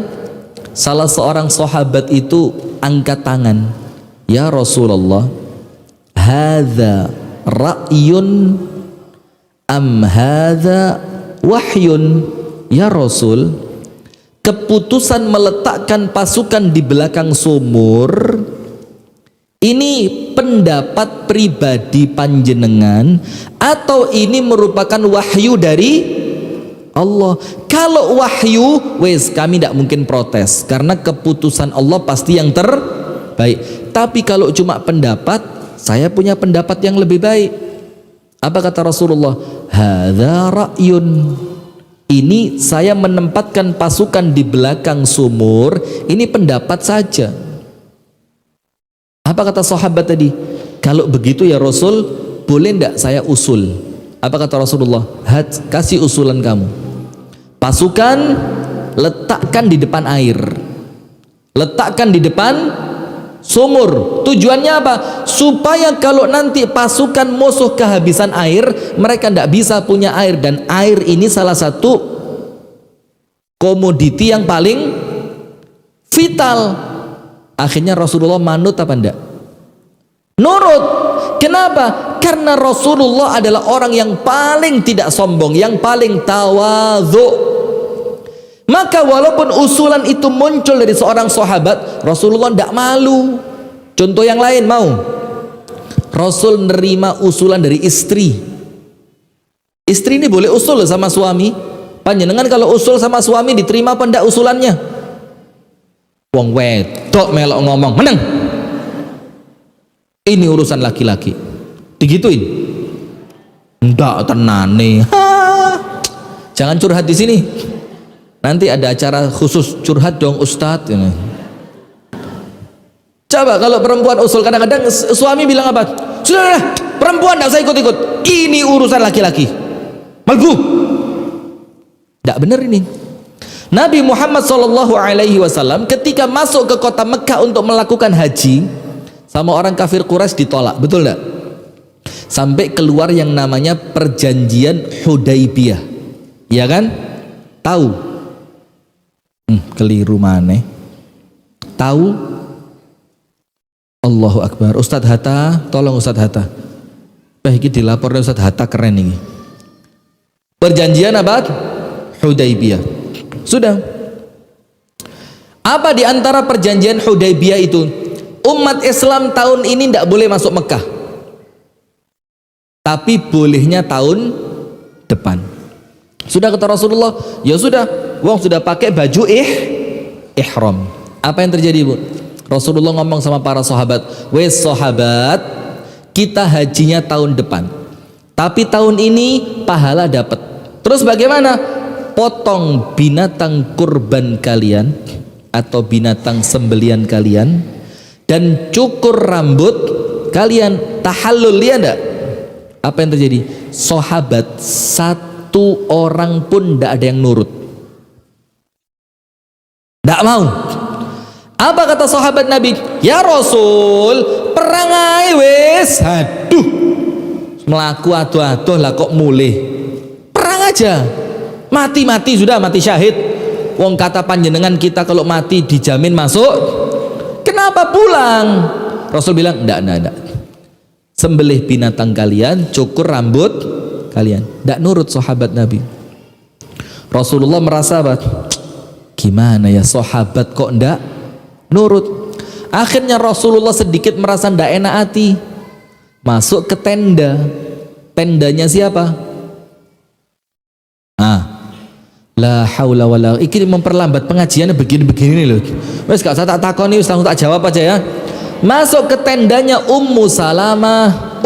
salah seorang sahabat itu angkat tangan, ya Rasulullah, hadza ra'yun am hadza wahyun, ya Rasul, keputusan meletakkan pasukan di belakang sumur ini pendapat pribadi panjenengan atau ini merupakan wahyu dari Allah? Kalau wahyu, wes kami tidak mungkin protes karena keputusan Allah pasti yang terbaik. Tapi kalau cuma pendapat, saya punya pendapat yang lebih baik. Apa kata Rasulullah? Hadza ra'yun. Ini saya menempatkan pasukan di belakang sumur, ini pendapat saja. Apa kata sahabat tadi? Kalau begitu ya Rasul, boleh enggak saya usul? Apa kata Rasulullah? Kasih usulan kamu. Pasukan letakkan di depan air. Letakkan di depan sumur. Tujuannya apa? Supaya kalau nanti pasukan musuh kehabisan air, mereka tidak bisa punya air. Dan air ini salah satu komoditi yang paling vital. Akhirnya Rasulullah manut apa enggak? Nurut. Kenapa? Karena Rasulullah adalah orang yang paling tidak sombong, yang paling tawadhu. Maka walaupun usulan itu muncul dari seorang sahabat, Rasulullah tidak malu. Contoh yang lain mau? Rasul nerima usulan dari istri. Istri ini boleh usul sama suami. Panjenengan kalau usul sama suami diterima apa enggak usulannya? Wong wedok melok ngomong, meneng. Ini urusan laki-laki. Digituin. Enggak tenane. Jangan curhat di sini. Nanti ada acara khusus curhat dong Ustadz. Coba kalau perempuan usul, kadang-kadang suami bilang apa? Sudah, perempuan tidak usah ikut-ikut. Ini urusan laki-laki. Melbu. Tidak benar ini. Nabi Muhammad SAW ketika masuk ke kota Mekah untuk melakukan haji, sama orang kafir Quraisy ditolak, betul tidak? Sampai keluar yang namanya perjanjian Hudaibiyah, ya kan? Tahu? Keliru mana? Tahu? Allahu Akbar. Ustadz Hatta, tolong Ustadz Hatta. Ini dilaporkan Ustadz Hatta, keren ini. Perjanjian apa? Hudaibiyah. Sudah. Apa di antara perjanjian Hudaibiyah itu? Umat Islam tahun ini tidak boleh masuk Mekah, tapi bolehnya tahun depan. Sudah kata Rasulullah, ya sudah, wong sudah pakai baju ihram. Apa yang terjadi, Bu? Rasulullah ngomong sama para sahabat, wes sahabat, kita hajinya tahun depan, tapi tahun ini pahala dapat. Terus bagaimana? Potong binatang kurban kalian atau binatang sembelian kalian dan cukur rambut kalian, tahallul, ya enggak? Apa yang terjadi? Sahabat satu orang pun tidak ada yang nurut, tidak mau. Apa kata sahabat Nabi? Ya Rasul, perang ae wis. Aduh, melaku aduh lah kok mulih. Perang aja, mati-mati sudah, mati syahid. Wong kata panjenengan kita kalau mati dijamin masuk, kenapa pulang? Rasul bilang enggak. Sembelih binatang kalian, cukur rambut kalian. Enggak nurut sahabat Nabi. Rasulullah merasa apa? Gimana ya sahabat kok enggak nurut? Akhirnya Rasulullah sedikit merasa enggak enak hati, masuk ke tenda. Tendanya siapa? La haula wala, ini memperlambat pengajiannya begini-begini loh. Wes gak usah tak takoni, wis langsung tak jawab aja ya. Masuk ke tendanya Ummu Salamah.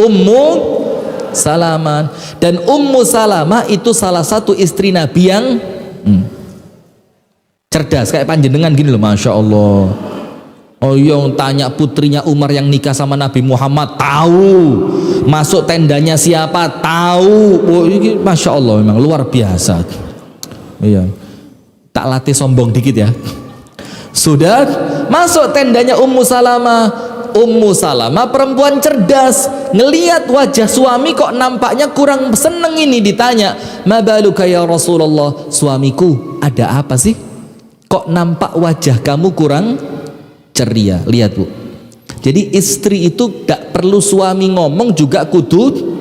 Dan Ummu Salamah itu salah satu istri Nabi yang cerdas kayak panjenengan gini loh, Masya Allah. Oh yang tanya putrinya Umar yang nikah sama Nabi Muhammad, tahu. Masuk tendanya siapa, tahu. Oh ini Masya Allah, memang luar biasa. Iya, tak latih sombong dikit ya. Sudah masuk tendanya Ummu Salamah. Ummu Salamah perempuan cerdas, ngelihat wajah suami kok nampaknya kurang seneng ini, ditanya, mabaluka ya Rasulullah, suamiku ada apa sih? Kok nampak wajah kamu kurang ceria? Lihat Bu, jadi istri itu gak perlu suami ngomong juga kudu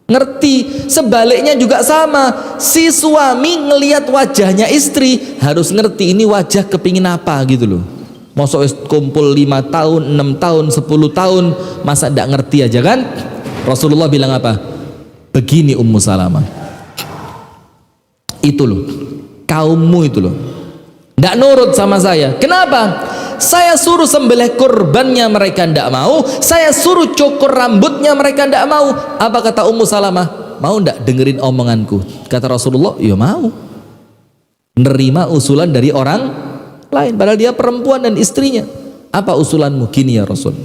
ngerti. Sebaliknya juga sama, si suami ngelihat wajahnya istri harus ngerti ini wajah kepingin apa gitu loh. Masuk kumpul 5 tahun, 6 tahun, 10 tahun, masa ndak ngerti aja kan? Rasulullah bilang apa? Begini Ummu Salamah, itu loh kaummu itu loh ndak nurut sama saya. Kenapa? Saya suruh sembelih kurbannya mereka ndak mau, saya suruh cukur rambutnya mereka ndak mau. Apa kata Ummu Salamah? Mau ndak dengerin omonganku? Kata Rasulullah, ya mau. Nerima usulan dari orang lain, padahal dia perempuan dan istrinya. Apa usulanmu? Gini ya Rasul,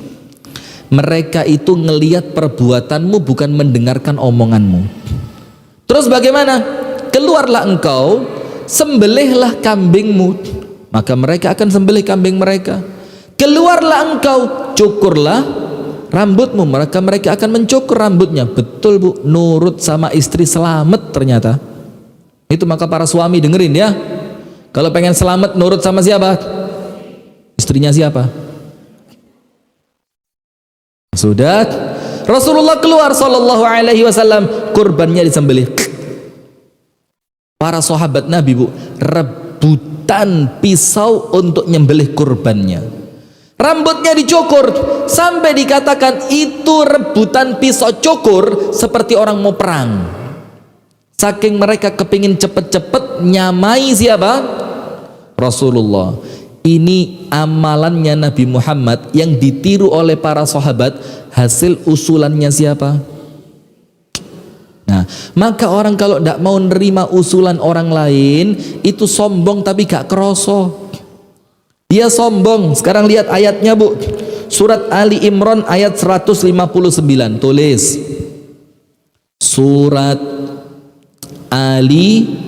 mereka itu ngelihat perbuatanmu, bukan mendengarkan omonganmu. Terus bagaimana? Keluarlah engkau, sembelihlah kambingmu, maka mereka akan sembelih kambing mereka. Keluarlah engkau, cukurlah rambutmu, mereka akan mencukur rambutnya. Betul Bu, nurut sama istri, selamat ternyata. Itu maka para suami dengerin ya, kalau pengen selamat nurut sama siapa? Istrinya siapa? Sudah Rasulullah keluar sallallahu alaihi wasallam, kurbannya disembelih. Para sahabat Nabi Bu, rebutan pisau untuk nyembelih kurbannya. Rambutnya dicukur sampai dikatakan itu rebutan pisau cukur seperti orang mau perang. Saking mereka kepingin cepet-cepet nyamai siapa? Rasulullah. Ini amalannya Nabi Muhammad yang ditiru oleh para sahabat. Hasil usulannya siapa? Nah, maka orang kalau tidak mau nerima usulan orang lain itu sombong tapi gak kroso. Dia sombong. Sekarang lihat ayatnya Bu, surat Ali Imran ayat 159. Tulis. Surat Ali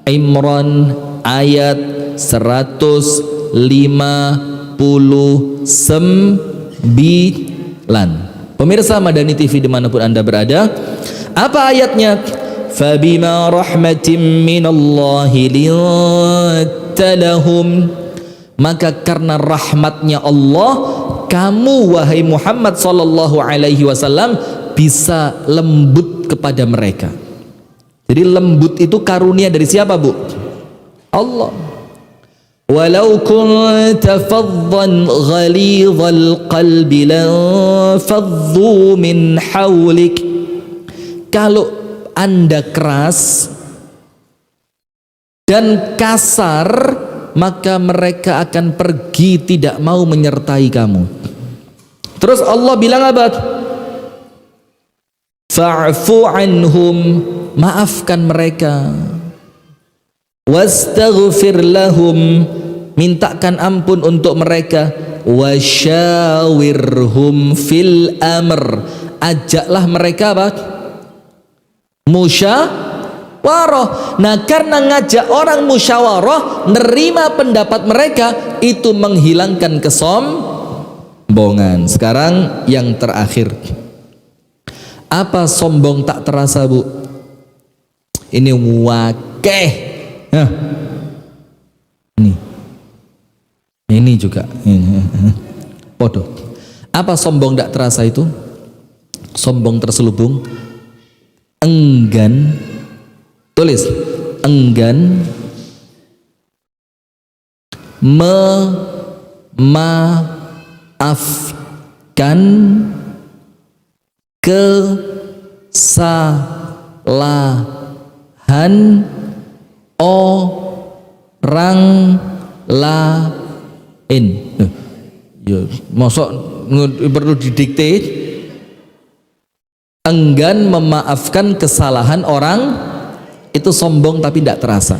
Imran ayat 159. Pemirsa Madani TV dimanapun Anda berada, apa ayatnya? Fabima rahmatin minallahi linta lahum, maka karena rahmatnya Allah, kamu wahai Muhammad sallallahu alaihi wasallam bisa lembut kepada mereka. Jadi lembut itu karunia dari siapa, Bu? Allah. Walau kunta faddan ghalidhal qalbi lanfaddu min hawlik. Kalau Anda keras dan kasar, maka mereka akan pergi, tidak mau menyertai kamu. Terus Allah bilang apa? Fa'fu anhum, maafkan mereka. Wastaghfir lahum, mintakan ampun untuk mereka. Wasyawirhum fil amr, ajaklah mereka apa? Musyawarah. Nah, karena ngajak orang musyawarah, nerima pendapat mereka, itu menghilangkan kesombongan. Sekarang yang terakhir, apa sombong tak terasa, Bu? Ini wakeh. Nah, ini juga podo. Apa sombong tak terasa itu? Sombong terselubung, enggan. Tulis, enggan memaafkan kesalahan orang lain. Ya, mosok perlu didikte. Enggan memaafkan kesalahan orang, itu sombong tapi tidak terasa.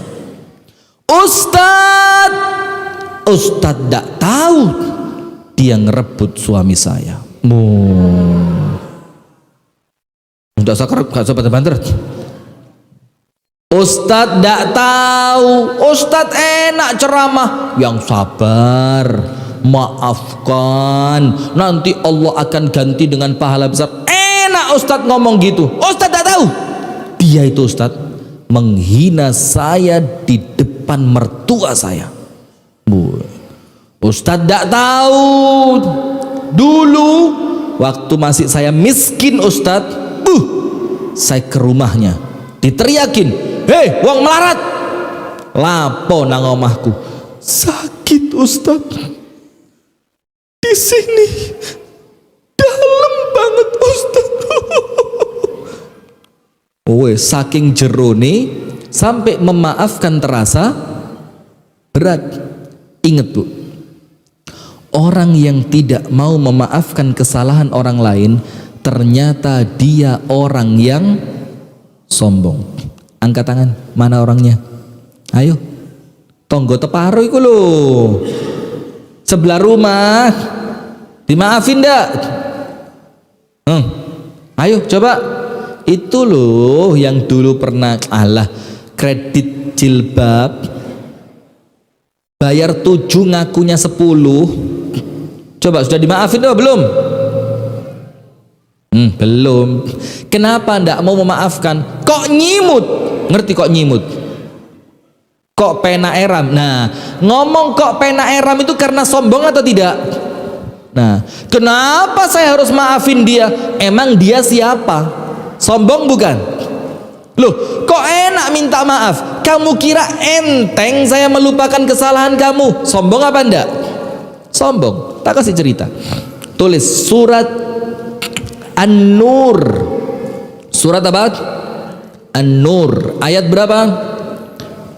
Ustadz tidak tahu dia ngerebut suami saya. Tidak sakar, gak usah banter. Ustadz tidak tahu, Ustadz enak ceramah, yang sabar, maafkan, nanti Allah akan ganti dengan pahala besar. Enak Ustadz ngomong gitu, Ustadz tidak tahu. Dia itu Ustadz menghina saya di depan mertua saya. Ustadz tidak tahu, dulu waktu masih saya miskin Ustadz, saya ke rumahnya diteriakin, hei wong melarat, lapo nang omahku. Sakit Ustadz, di sini dalam banget Ustadz. Saking jerone sampai memaafkan terasa berat. Ingat, Bu, orang yang tidak mau memaafkan kesalahan orang lain, ternyata dia orang yang sombong. Angkat tangan, mana orangnya? Ayo, tonggo teparo iku lho, sebelah rumah, dimaafin ndak? Ayo coba. Itu loh yang dulu pernah kredit jilbab, bayar 7 ngakunya 10. Coba sudah dimaafin atau belum? Belum. Kenapa ndak mau memaafkan? Kok nyimut? Ngerti kok nyimut? Kok pena eram? Nah, ngomong kok pena eram itu karena sombong atau tidak? Nah, kenapa saya harus maafin dia? Emang dia siapa? Sombong bukan? Loh, kok enak minta maaf? Kamu kira enteng saya melupakan kesalahan kamu? Sombong apa enggak? Sombong. Tak kasih cerita. Tulis surat An-Nur. Surat apa? An-Nur. Ayat berapa?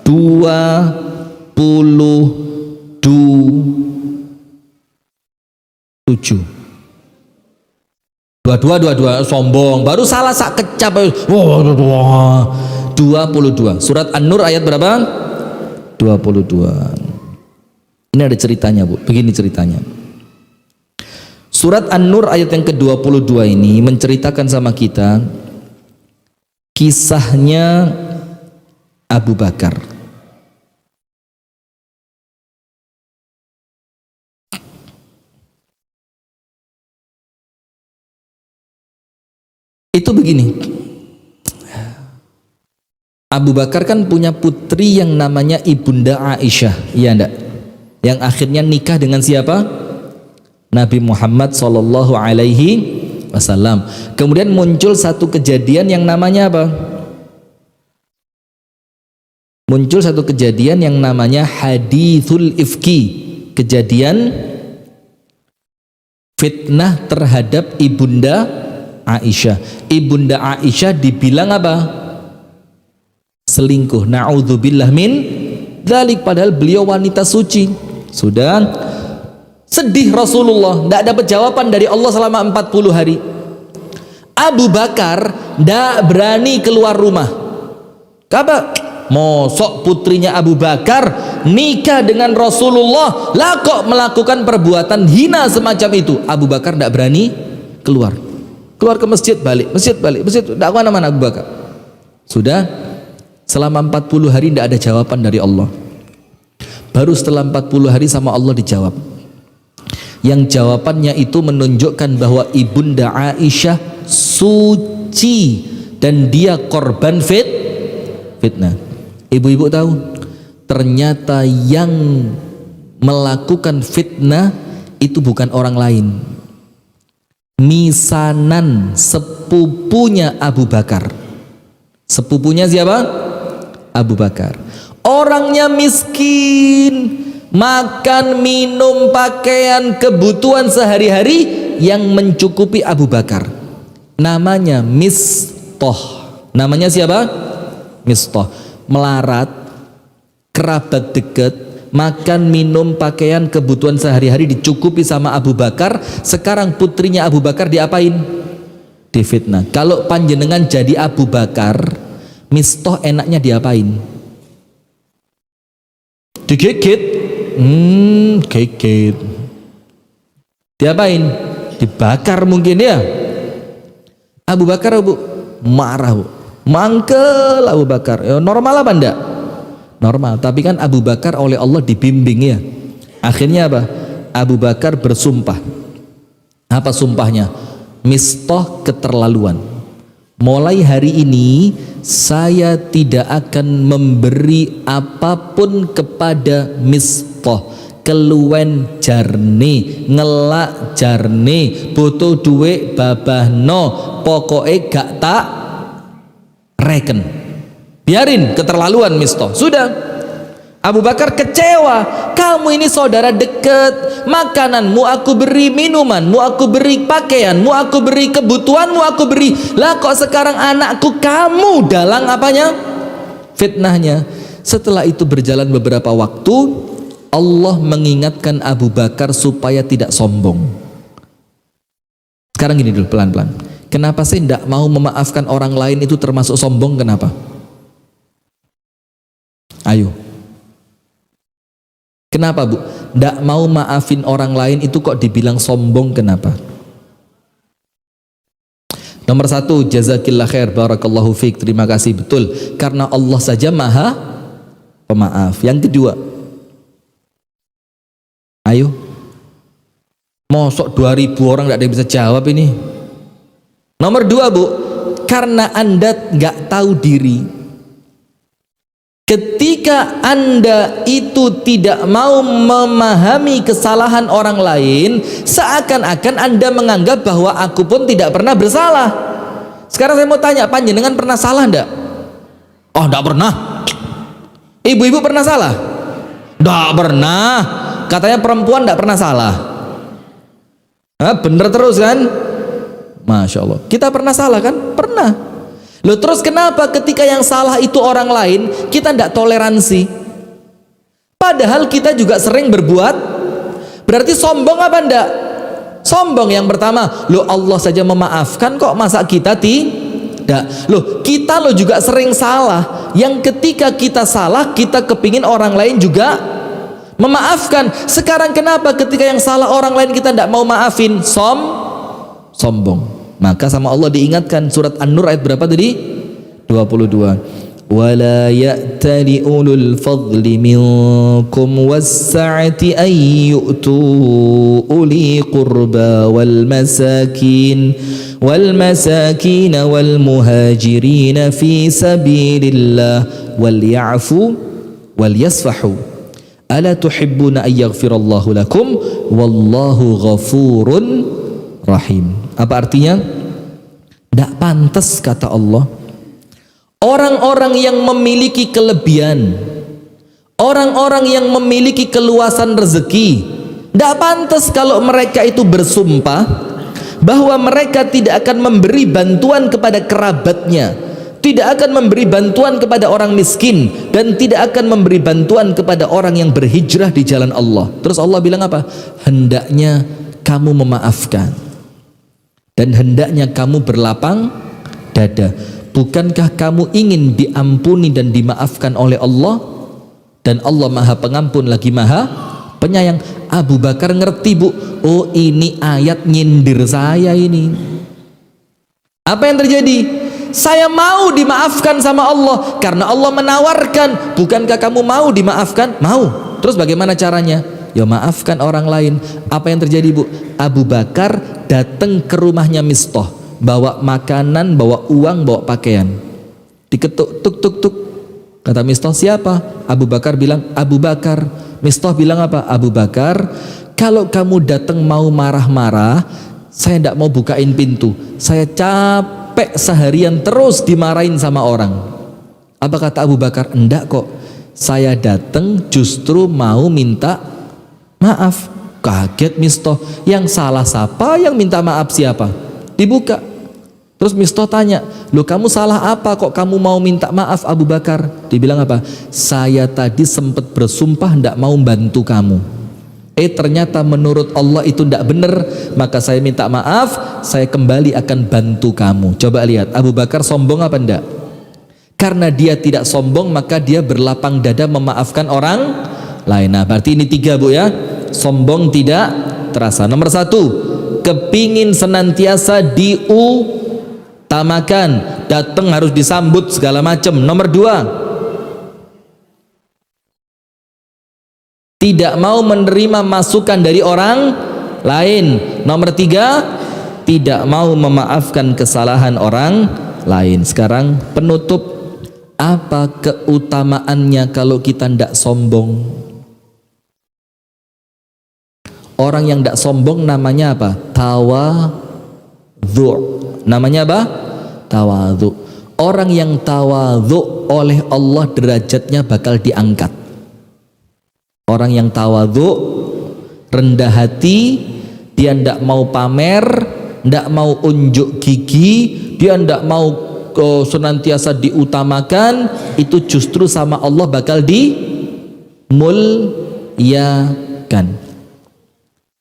27. 22 sombong, baru salah sak kecap. 22. Surat An-Nur ayat berapa? 22. Ini ada ceritanya, Bu. Begini ceritanya. Surat An-Nur ayat yang ke-22 ini menceritakan sama kita kisahnya Abu Bakar. Itu begini, Abu Bakar kan punya putri yang namanya Ibunda Aisyah, iya enggak? Yang akhirnya nikah dengan siapa? Nabi Muhammad sallallahu alaihi wasallam. Kemudian muncul satu kejadian yang namanya apa? Muncul satu kejadian yang namanya hadithul ifki, kejadian fitnah terhadap Ibunda Aisyah. Ibunda Aisyah dibilang apa? Selingkuh. Na'udzubillah min dzalik, padahal beliau wanita suci. Sudah sedih Rasulullah, tidak dapat jawaban dari Allah selama 40 hari. Abu Bakar tidak berani keluar rumah. Kenapa? Mosok putrinya Abu Bakar nikah dengan Rasulullah, lah kok melakukan perbuatan hina semacam itu. Abu Bakar tidak berani keluar ke masjid, balik, tidak kemana-mana Abu Bakar. Sudah selama 40 hari tidak ada jawaban dari Allah. Baru setelah 40 hari sama Allah dijawab. Yang jawabannya itu menunjukkan bahwa Ibunda Aisyah suci dan dia korban fitnah. Ibu-ibu tahu, ternyata yang melakukan fitnah itu bukan orang lain. Misanan, sepupunya Abu Bakar. Sepupunya siapa? Abu Bakar. Orangnya miskin, makan, minum, pakaian, kebutuhan sehari-hari yang mencukupi Abu Bakar. Namanya Mistah. Namanya siapa? Mistah. Melarat, kerabat dekat, makan, minum, pakaian, kebutuhan sehari-hari dicukupi sama Abu Bakar. Sekarang putrinya Abu Bakar diapain? Difitnah. Kalau panjenengan jadi Abu Bakar, Mistah enaknya diapain? Digigit? Gigit. Diapain? Dibakar mungkin ya. Abu Bakar marah, mangkel Abu Bakar. Ya, normal apa enggak? Normal. Tapi kan Abu Bakar oleh Allah dibimbing ya. Akhirnya apa? Abu Bakar bersumpah. Apa sumpahnya? Mistah keterlaluan. Mulai hari ini saya tidak akan memberi apapun kepada Mistah. Keluwen jarne, ngelak jarne, butuh duit babahno, pokoknya gak tak reken. Biarin keterlaluan Mistah. Sudah. Abu Bakar kecewa. Kamu ini saudara dekat, makananmu aku beri, minumanmu aku beri, pakaianmu aku beri, kebutuhanmu aku beri. Lah kok sekarang anakku kamu dalang apanya? Fitnahnya. Setelah itu berjalan beberapa waktu, Allah mengingatkan Abu Bakar supaya tidak sombong. Sekarang gini dulu, pelan-pelan. Kenapa sih tidak mau memaafkan orang lain itu termasuk sombong? Kenapa? Ayo. Kenapa Bu? Tidak mau maafin orang lain itu kok dibilang sombong, kenapa? Nomor satu, jazakillah khair, barakallahu fiik, terima kasih, betul. Karena Allah saja maha pemaaf. Yang kedua, ayo, mosok 2000 orang tidak ada yang bisa jawab ini. Nomor dua Bu, karena Anda nggak tahu diri. Ketika Anda itu tidak mau memahami kesalahan orang lain, seakan-akan Anda menganggap bahwa aku pun tidak pernah bersalah. Sekarang saya mau tanya, panjenengan pernah salah enggak? Oh, enggak pernah. Ibu-ibu pernah salah? Enggak pernah. Katanya perempuan enggak pernah salah. Bener terus kan? Masya Allah. Kita pernah salah kan? Pernah. Loh, terus kenapa ketika yang salah itu orang lain kita tidak toleransi? Padahal kita juga sering berbuat. Berarti sombong apa enggak? Sombong. Yang pertama, loh Allah saja memaafkan kok, masa kita tidak? Loh kita loh juga sering salah. Yang ketika kita salah kita kepingin orang lain juga memaafkan. Sekarang kenapa ketika yang salah orang lain kita tidak mau maafin? Sombong. Maka sama Allah diingatkan, surat An-Nur ayat berapa tadi? 22. وَلَا يَأْتَلِ أُولُو الْفَضْلِ مِنْكُمْ وَالسَّعَةِ أَنْ يُؤْتُوا أُولِي قُرْبَى وَالْمَسَاكِينَ وَالْمُهَاجِرِينَ فِي سَبِيلِ اللَّهِ وَلْيَعْفُوا وَلْيَصْفَحُوا أَلَا تُحِبُّونَ أَنْ يَغْفِرَ اللَّهُ لَكُمْ وَاللَّهُ غَفُورٌ رَحِيمٌ. Apa artinya? Tidak pantas, kata Allah, orang-orang yang memiliki kelebihan, orang-orang yang memiliki keluasan rezeki, tidak pantas kalau mereka itu bersumpah bahwa mereka tidak akan memberi bantuan kepada kerabatnya, tidak akan memberi bantuan kepada orang miskin, dan tidak akan memberi bantuan kepada orang yang berhijrah di jalan Allah. Terus Allah bilang apa? Hendaknya kamu memaafkan dan hendaknya kamu berlapang dada. Bukankah kamu ingin diampuni dan dimaafkan oleh Allah? Dan Allah Maha Pengampun lagi Maha Penyayang. Abu Bakar ngerti, Bu. Oh, ini ayat nyindir saya ini. Apa yang terjadi? Saya mau dimaafkan sama Allah karena Allah menawarkan. Bukankah kamu mau dimaafkan? Mau. Terus bagaimana caranya? Ya maafkan orang lain. Apa yang terjadi, Bu? Abu Bakar datang ke rumahnya Mistah, bawa makanan, bawa uang, bawa pakaian. Diketuk, tuk tuk tuk. Kata Mistah, siapa? Abu Bakar bilang, Abu Bakar. Mistah bilang apa? Abu Bakar, kalau kamu datang mau marah-marah, saya tidak mau bukain pintu. Saya capek seharian terus dimarahin sama orang. Apa kata Abu Bakar? Enggak kok, saya datang justru mau minta maaf. Kaget Mistah, yang salah siapa? Yang minta maaf siapa? Dibuka. Terus Mistah tanya, loh kamu salah apa kok kamu mau minta maaf Abu Bakar? Dibilang apa? Saya tadi sempat bersumpah tidak mau bantu kamu. Ternyata menurut Allah itu tidak benar, maka saya minta maaf, saya kembali akan bantu kamu. Coba lihat, Abu Bakar sombong apa enggak? Karena dia tidak sombong, maka dia berlapang dada memaafkan orang lain. Nah, berarti ini 3, Bu ya. Sombong tidak terasa. Nomor 1, kepingin senantiasa diutamakan, datang harus disambut segala macam. Nomor 2, tidak mau menerima masukan dari orang lain. Nomor 3, tidak mau memaafkan kesalahan orang lain. Sekarang penutup, apa keutamaannya kalau kita tidak sombong? Orang yang tidak sombong namanya apa? Tawadhu. Namanya apa? Tawadhu. Orang yang tawadhu oleh Allah derajatnya bakal diangkat. Orang yang tawadhu, rendah hati, dia tidak mau pamer, tidak mau unjuk gigi, dia tidak mau senantiasa diutamakan, itu justru sama Allah bakal dimuliakan.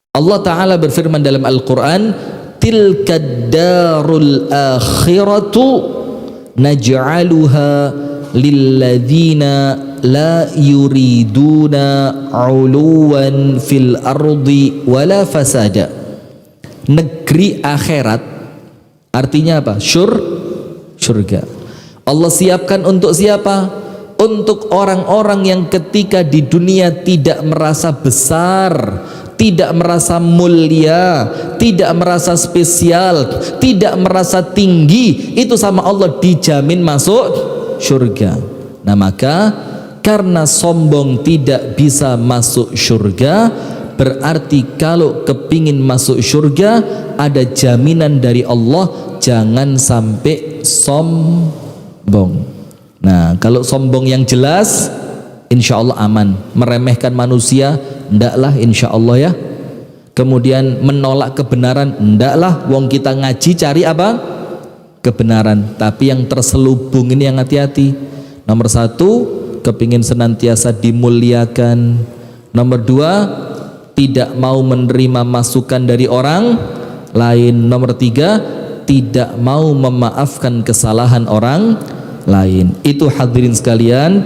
Allah Ta'ala berfirman dalam Al-Quran, tilkad darul akhiratu naj'aluha lilladzina la yuriduna uluwan fil ardi wala fasada. Negeri akhirat artinya apa? Surga. Allah siapkan untuk siapa? Untuk orang-orang yang ketika di dunia tidak merasa besar, tidak merasa mulia, tidak merasa spesial, tidak merasa tinggi, itu sama Allah dijamin masuk surga. Nah, maka karena sombong tidak bisa masuk surga, berarti kalau kepingin masuk surga ada jaminan dari Allah, jangan sampai sombong. Nah, kalau sombong yang jelas, insya Allah aman. Meremehkan manusia, ndaklah insya Allah ya. Kemudian menolak kebenaran, ndaklah. Wong kita ngaji cari apa? Kebenaran. Tapi yang terselubung ini yang hati-hati. Nomor 1, kepingin senantiasa dimuliakan. Nomor 2, tidak mau menerima masukan dari orang lain. Nomor 3, tidak mau memaafkan kesalahan orang lain. Itu hadirin sekalian,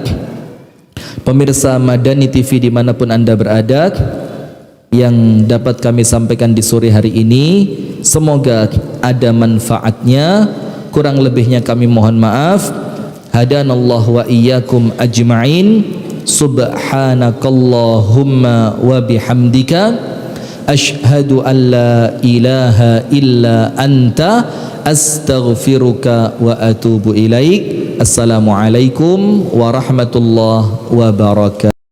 Pemirsa Madani TV dimanapun Anda berada, yang dapat kami sampaikan di sore hari ini semoga ada manfaatnya, kurang lebihnya kami mohon maaf. Hadanallahu wa iyyakum ajma'in. Subhanakallahumma wa bihamdika asyhadu an la ilaha illa anta astaghfiruka wa atubu ilaik. Assalamualaikum warahmatullahi wabarakatuh.